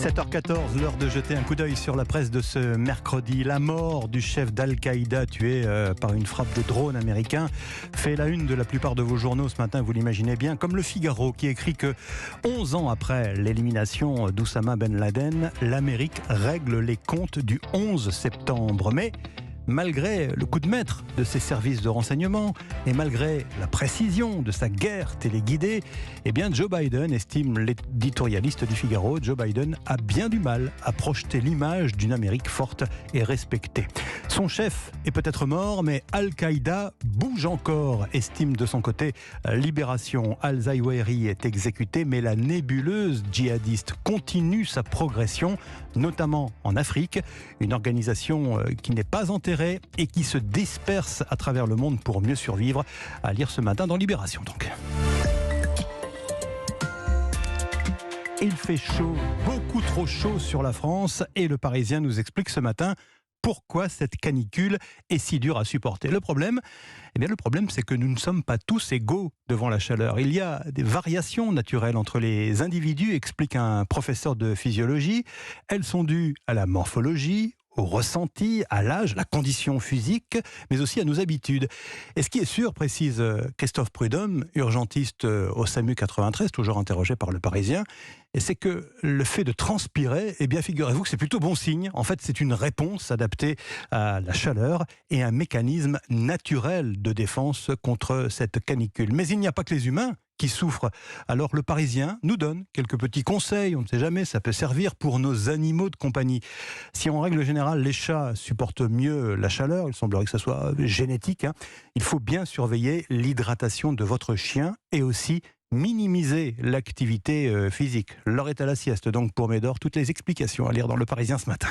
7h14, l'heure de jeter un coup d'œil sur la presse de ce mercredi. La mort du chef d'Al-Qaïda tué par une frappe de drone américain fait la une de la plupart de vos journaux ce matin, vous l'imaginez bien, comme Le Figaro qui écrit que 11 ans après l'élimination d'Oussama Ben Laden, l'Amérique règle les comptes du 11 septembre. Mais malgré le coup de maître de ses services de renseignement et malgré la précision de sa guerre téléguidée, eh bien Joe Biden, estime l'éditorialiste du Figaro, Joe Biden a bien du mal à projeter l'image d'une Amérique forte et respectée. Son chef est peut-être mort, mais Al-Qaïda bouge encore, estime de son côté Libération. Al-Zawahiri est exécuté, mais la nébuleuse djihadiste continue sa progression, notamment en Afrique, une organisation qui n'est pas enterrée et qui se disperse à travers le monde pour mieux survivre, à lire ce matin dans Libération donc. Il fait chaud, beaucoup trop chaud sur la France et le Parisien nous explique ce matin pourquoi cette canicule est si dure à supporter. Le problème, c'est que nous ne sommes pas tous égaux devant la chaleur. Il y a des variations naturelles entre les individus, explique un professeur de physiologie. Elles sont dues à la morphologie, au ressenti, à l'âge, la condition physique, mais aussi à nos habitudes. Et ce qui est sûr, précise Christophe Prudhomme, urgentiste au SAMU 93, toujours interrogé par Le Parisien, et c'est que le fait de transpirer, eh bien figurez-vous que c'est plutôt bon signe. En fait, c'est une réponse adaptée à la chaleur et un mécanisme naturel de défense contre cette canicule. Mais il n'y a pas que les humains qui souffrent. Alors le Parisien nous donne quelques petits conseils, on ne sait jamais, ça peut servir pour nos animaux de compagnie. Si en règle générale les chats supportent mieux la chaleur, il semblerait que ça soit génétique, il faut bien surveiller l'hydratation de votre chien et aussi minimiser l'activité physique. L'heure est à la sieste, donc pour Médor, toutes les explications à lire dans Le Parisien ce matin.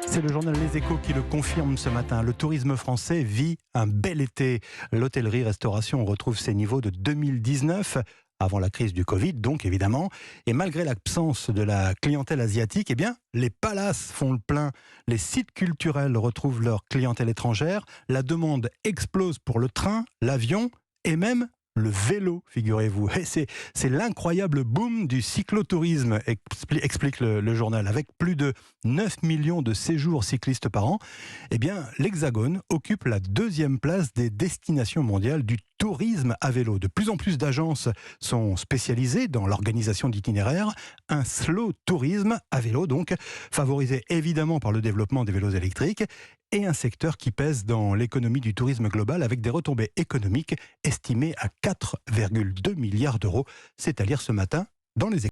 C'est le journal Les Échos qui le confirme ce matin. Le tourisme français vit un bel été. L'hôtellerie-restauration retrouve ses niveaux de 2019, avant la crise du Covid, donc évidemment. Et malgré l'absence de la clientèle asiatique, eh bien, les palaces font le plein. Les sites culturels retrouvent leur clientèle étrangère. La demande explose pour le train, l'avion et même le vélo, figurez-vous. Et c'est l'incroyable boom du cyclotourisme, explique le journal. Avec plus de 9 millions de séjours cyclistes par an, eh bien, l'Hexagone occupe la 2e place des destinations mondiales du tourisme à vélo. De plus en plus d'agences sont spécialisées dans l'organisation d'itinéraires. Un slow tourisme à vélo, donc, favorisé évidemment par le développement des vélos électriques, et un secteur qui pèse dans l'économie du tourisme global avec des retombées économiques estimées à 4,2 milliards d'euros. C'est à lire ce matin dans Les Échos.